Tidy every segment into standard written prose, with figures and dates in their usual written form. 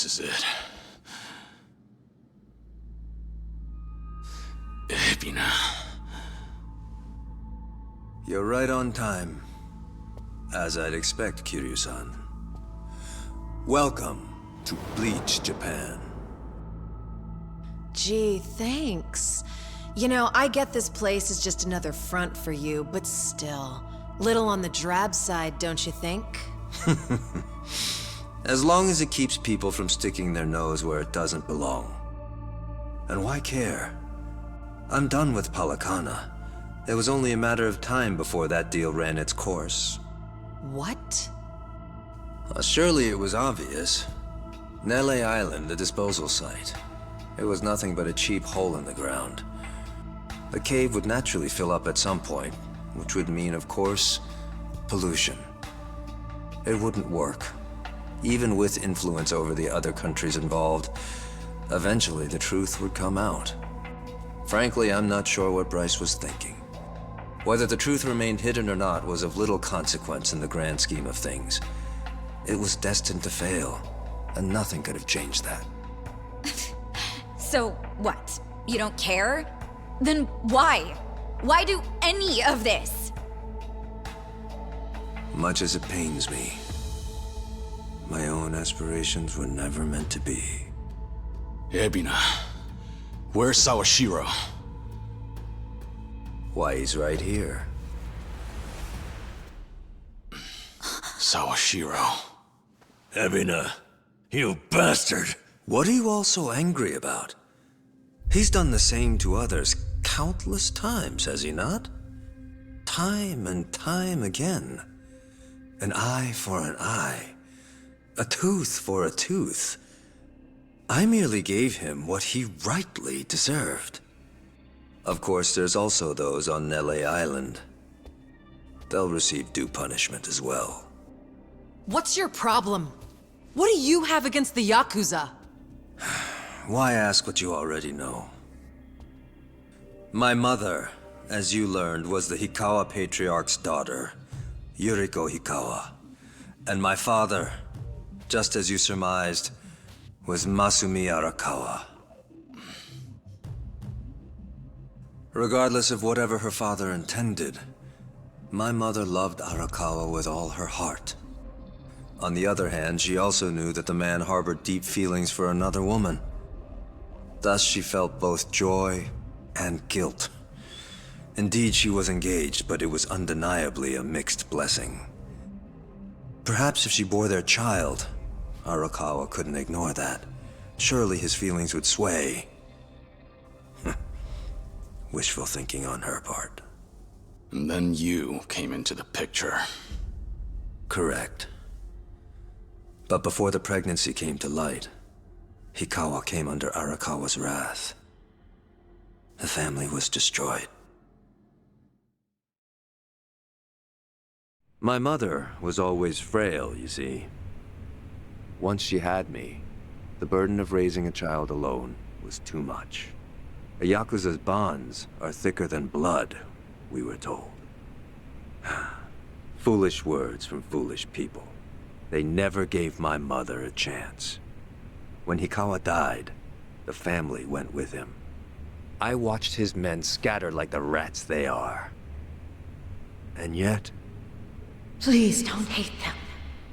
this is it. Ebina. You're right on time. As I'd expect, Kiryu-san. Welcome to Bleach, Japan. Gee, thanks. You know, I get this place is just another front for you, but still. Little on the drab side, don't you think? As long as it keeps people from sticking their nose where it doesn't belong. And why care? I'm done with Palakana. It was only a matter of time before that deal ran its course. What? Surely it was obvious. Nele Island, the disposal site. It was nothing but a cheap hole in the ground. The cave would naturally fill up at some point, which would mean, of course, pollution. It wouldn't work. Even with influence over the other countries involved, eventually the truth would come out. Frankly, I'm not sure what Bryce was thinking. Whether the truth remained hidden or not was of little consequence in the grand scheme of things. It was destined to fail, and nothing could have changed that. So, what? You don't care? Then why? Why do any of this? Much as it pains me, my own aspirations were never meant to be. Ebina. Where's Sawashiro? Why, he's right here. Sawashiro. Ebina, you bastard! What are you all so angry about? He's done the same to others countless times, has he not? Time and time again. An eye for an eye. A tooth for a tooth. I merely gave him what he rightly deserved. Of course, there's also those on Nele Island. They'll receive due punishment as well. What's your problem? What do you have against the Yakuza? Why ask what you already know? My mother, as you learned, was the Hikawa Patriarch's daughter, Yuriko Hikawa. And my father, just as you surmised, was Masumi Arakawa. Regardless of whatever her father intended, my mother loved Arakawa with all her heart. On the other hand, she also knew that the man harbored deep feelings for another woman. Thus, she felt both joy and guilt. Indeed, she was engaged, but it was undeniably a mixed blessing. Perhaps if she bore their child, Arakawa couldn't ignore that. Surely his feelings would sway. Wishful thinking on her part. And then you came into the picture. Correct. But before the pregnancy came to light, Hikawa came under Arakawa's wrath. The family was destroyed. My mother was always frail, you see. Once she had me, the burden of raising a child alone was too much. A Yakuza's bonds are thicker than blood, we were told. Foolish words from foolish people. They never gave my mother a chance. When Hikawa died, the family went with him. I watched his men scatter like the rats they are. And yet... Please don't hate them.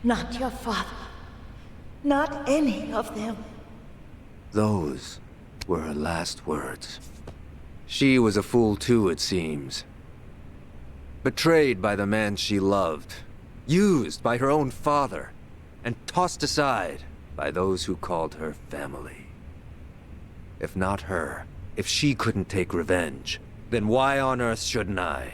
Not your father. Not any of them. those were her last words. She was a fool too, it seems. Betrayed by the man she loved, used by her own father, and tossed aside by those who called her family. If not her, if she couldn't take revenge, then why on earth shouldn't I?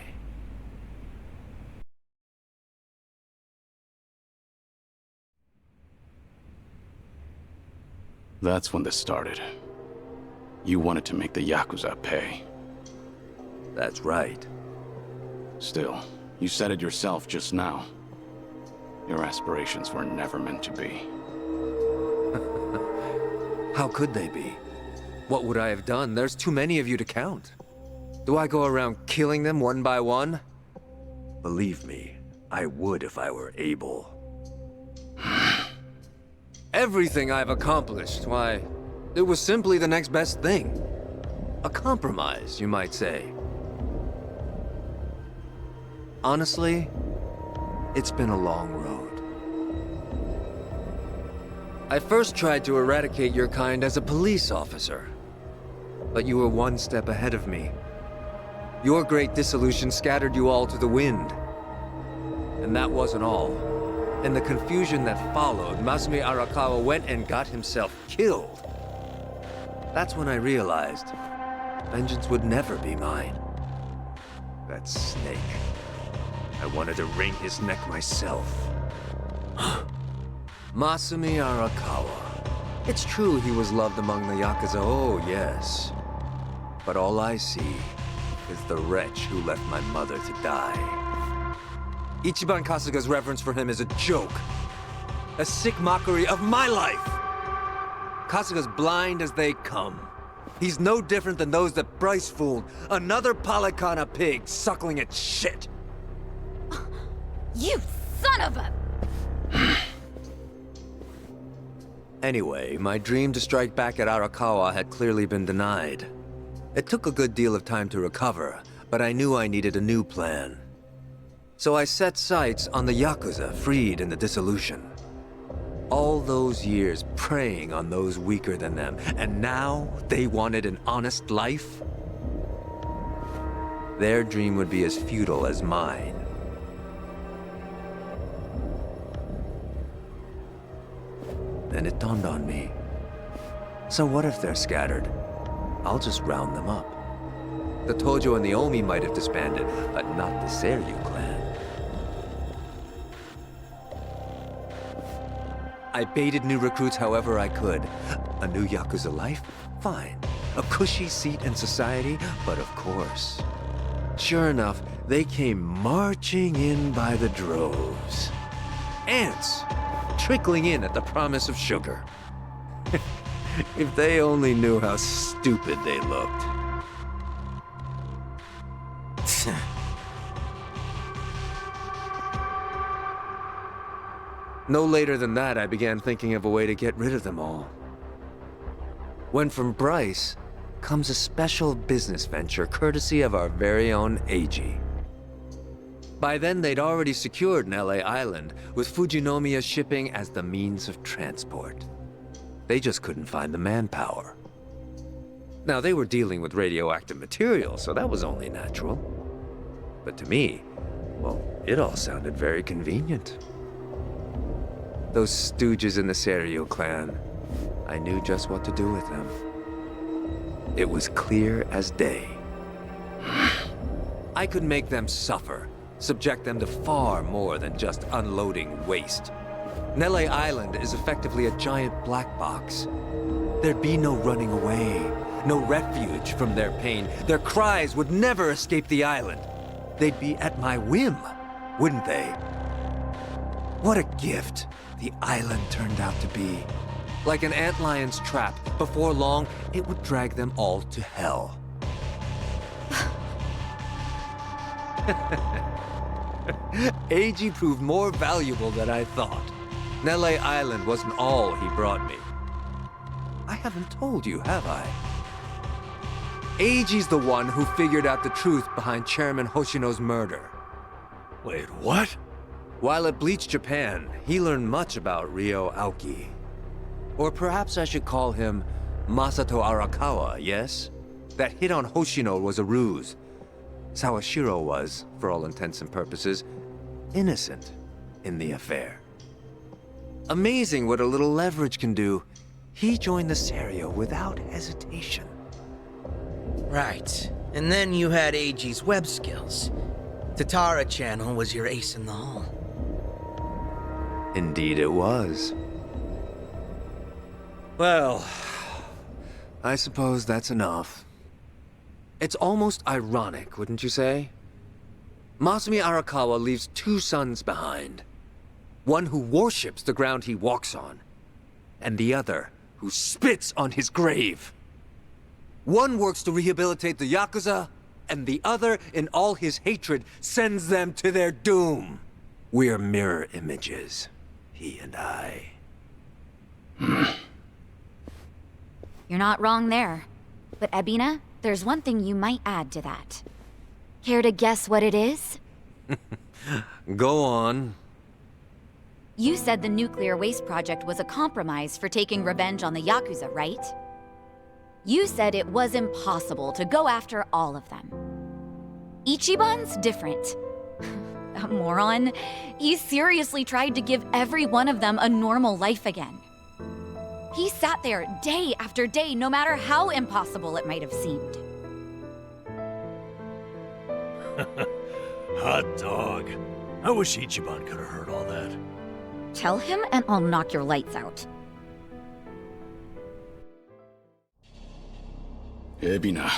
That's when this started. You wanted to make the Yakuza pay. That's right. Still, you said it yourself just now. Your aspirations were never meant to be. How could they be? What would I have done? There's too many of you to count. Do I go around killing them one by one? Believe me, I would if I were able. Everything I've accomplished, why, it was simply the next best thing. A compromise, you might say. Honestly, it's been a long road. I first tried to eradicate your kind as a police officer, but you were one step ahead of me. Your great dissolution scattered you all to the wind. And that wasn't all. In the confusion that followed, Masumi Arakawa went and got himself killed. That's when I realized vengeance would never be mine. That snake. I wanted to wring his neck myself. Masumi Arakawa. It's true he was loved among the Yakuza, oh yes. But all I see is the wretch who left my mother to die. Ichiban Kasuga's reverence for him is a joke. A sick mockery of my life. Kasuga's blind as they come. He's no different than those that Bryce fooled. Another Palikana pig suckling its shit. You son of a... Anyway, my dream to strike back at Arakawa had clearly been denied. It took a good deal of time to recover, but I knew I needed a new plan. So I set sights on the Yakuza freed in the dissolution. All those years preying on those weaker than them, and now they wanted an honest life? Their dream would be as futile as mine. Then it dawned on me. So what if they're scattered? I'll just round them up. The Tojo and the Omi might have disbanded, but not the Seiryu clan. I baited new recruits however I could. A new Yakuza life? Fine. A cushy seat in society? But of course. Sure enough, they came marching in by the droves. Ants! Trickling in at the promise of sugar. If they only knew how stupid they looked. No later than that, I began thinking of a way to get rid of them all. When from Bryce comes a special business venture courtesy of our very own Eiji. By then, they'd already secured an LA Island, with Fujinomiya shipping as the means of transport. They just couldn't find the manpower. Now, they were dealing with radioactive material, so that was only natural. But to me, well, it all sounded very convenient. Those stooges in the Seiryu clan, I knew just what to do with them. It was clear as day. I could make them suffer, subject them to far more than just unloading waste. Nele Island is effectively a giant black box. There'd be no running away, no refuge from their pain. Their cries would never escape the island. They'd be at my whim, wouldn't they? What a gift the island turned out to be. Like an antlion's trap, before long, it would drag them all to hell. Eiji proved more valuable than I thought. Nele Island wasn't all he brought me. I haven't told you, have I? Eiji's the one who figured out the truth behind Chairman Hoshino's murder. Wait, what? While at Bleach Japan, he learned much about Ryo Aoki. Or perhaps I should call him Masato Arakawa, yes? That hit on Hoshino was a ruse. Sawashiro was, for all intents and purposes, innocent in the affair. Amazing what a little leverage can do. He joined the Seiryu without hesitation. Right. And then you had Eiji's web skills. Tatara Channel was your ace in the hole. Indeed it was. Well, I suppose that's enough. It's almost ironic, wouldn't you say? Masumi Arakawa leaves two sons behind. One who worships the ground he walks on, and the other who spits on his grave. One works to rehabilitate the Yakuza, and the other, in all his hatred, sends them to their doom. We're mirror images, he and I. You're not wrong there. But Ebina, there's one thing you might add to that. Care to guess what it is? Go on. You said the nuclear waste project was a compromise for taking revenge on the Yakuza, right? You said it was impossible to go after all of them. Ichiban's different. A moron. He seriously tried to give every one of them a normal life again. He sat there day after day, no matter how impossible it might have seemed. Hot dog. I wish Ichiban could have heard all that. Tell him and I'll knock your lights out. Ebina.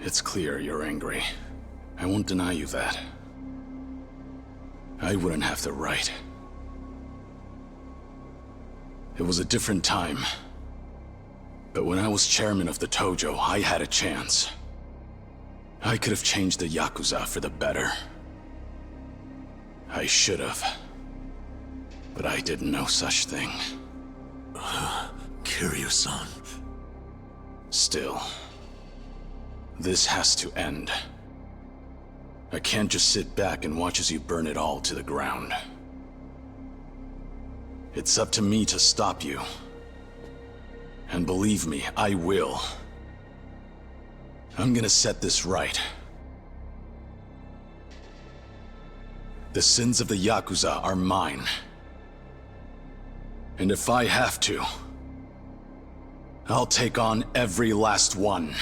It's clear you're angry. I won't deny you that. I wouldn't have the right. It was a different time. But when I was chairman of the Tojo, I had a chance. I could have changed the Yakuza for the better. I should have. But I did no such thing. Kiryu-san. Still, this has to end. I can't just sit back and watch as you burn it all to the ground. It's up to me to stop you. And believe me, I will. I'm gonna set this right. The sins of the Yakuza are mine. And if I have to, I'll take on every last one.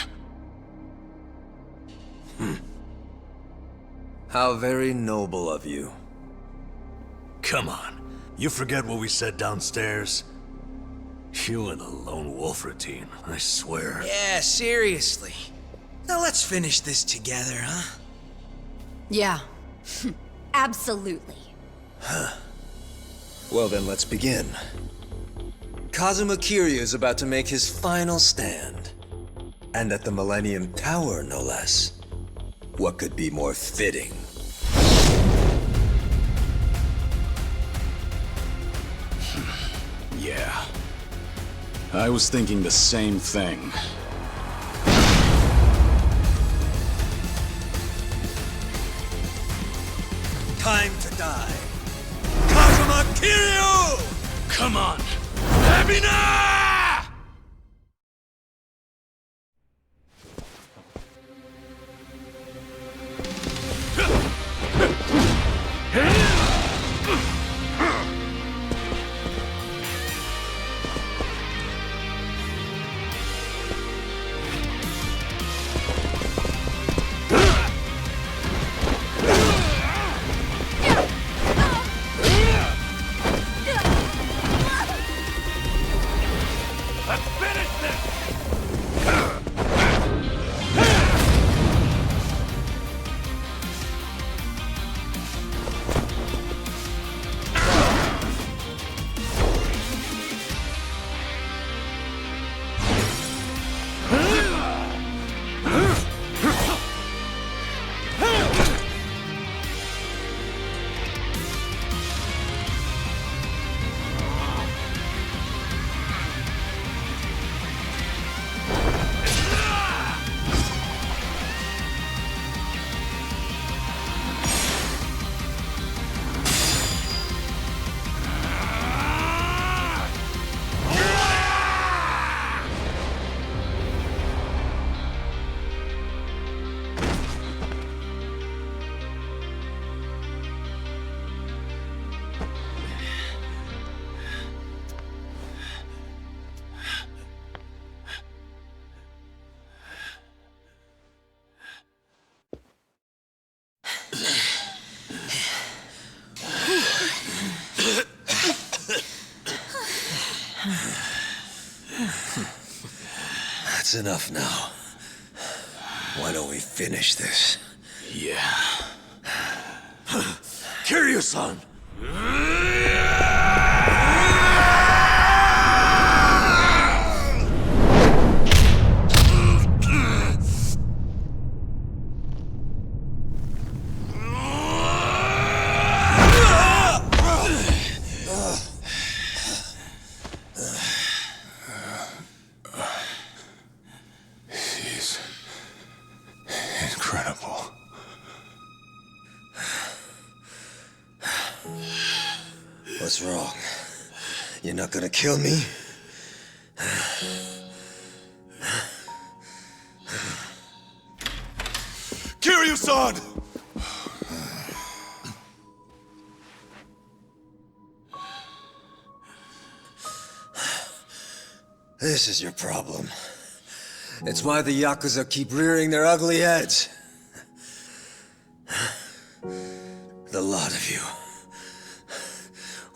How very noble of you. Come on. You forget what we said downstairs? You and the lone wolf routine, I swear. Yeah, seriously. Now let's finish this together, huh? Yeah. Absolutely. Well then, let's begin. Kazuma Kiryu is about to make his final stand. And at the Millennium Tower, no less. What could be more fitting? Yeah. I was thinking the same thing. Time to die. Kazuma Kiryu! Come on! Ebina! That's enough now. Why don't we finish this? Yeah. Kiryu-san! What's wrong? You're not gonna kill me? Kiryu-san! This is your problem. It's why the Yakuza keep rearing their ugly heads. The lot of you.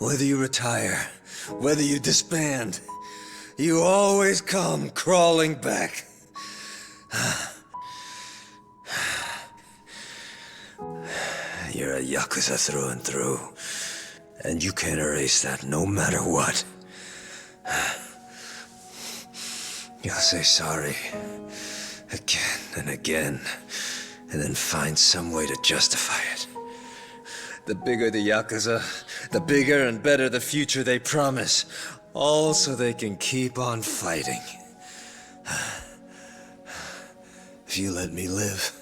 Whether you retire, whether you disband, you always come crawling back. You're a Yakuza through and through, and you can't erase that no matter what. You'll say sorry again and again, and then find some way to justify it. The bigger the Yakuza, the bigger and better the future they promise, all so they can keep on fighting. If you let me live,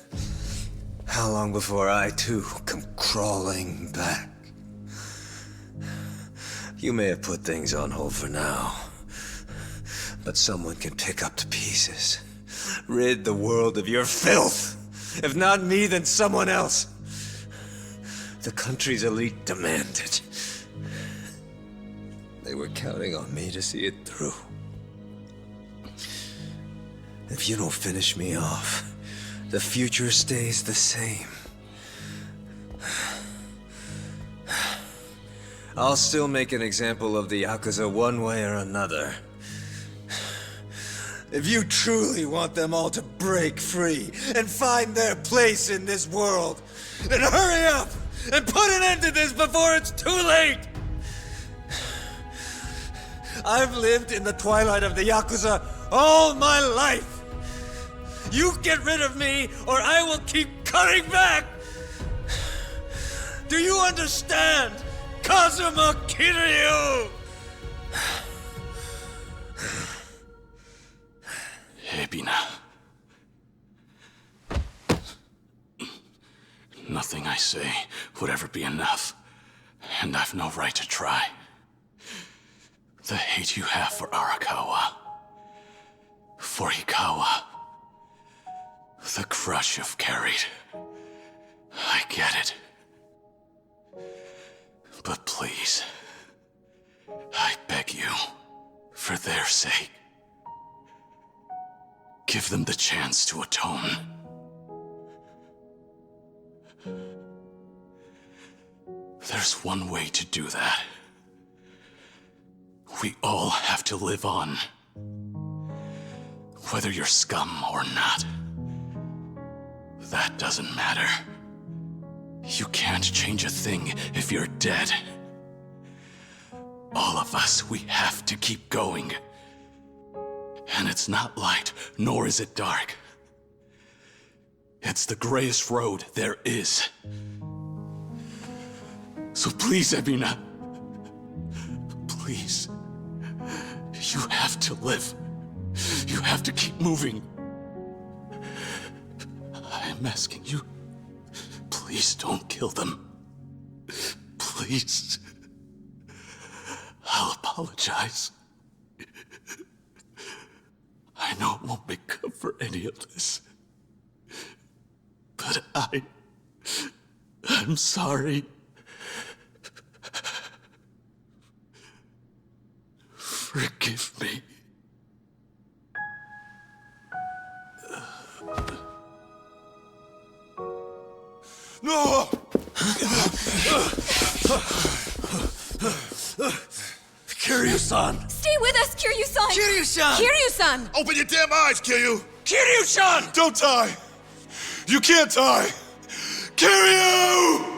how long before I too come crawling back? You may have put things on hold for now, but someone can pick up the pieces. Rid the world of your filth. If not me, then someone else. The country's elite demand it. They were counting on me to see it through. If you don't finish me off, the future stays the same. I'll still make an example of the Yakuza one way or another. If you truly want them all to break free and find their place in this world, then hurry up and put an end to this before it's too late! I've lived in the twilight of the Yakuza all my life! You get rid of me, or I will keep cutting back! Do you understand, Kazuma Kiryu? Ebina. Nothing I say would ever be enough, and I've no right to try. The hate you have for Arakawa, for Hikawa, the crush you've carried, I get it. But please, I beg you, for their sake, give them the chance to atone. There's one way to do that. We all have to live on. Whether you're scum or not. That doesn't matter. You can't change a thing if you're dead. All of us, we have to keep going. And it's not light, nor is it dark. It's the grayest road there is. So please, Ebina. Please. You have to live. You have to keep moving. I'm asking you, please don't kill them. Please. I'll apologize. I know it won't make up for any of this. But I'm sorry. Forgive me. No! Kiryu-san! Stay with us, Kiryu-san! Kiryu-san! Kiryu-san! Open your damn eyes, Kiryu! Kiryu-san! Don't die! You can't die! Kiryu!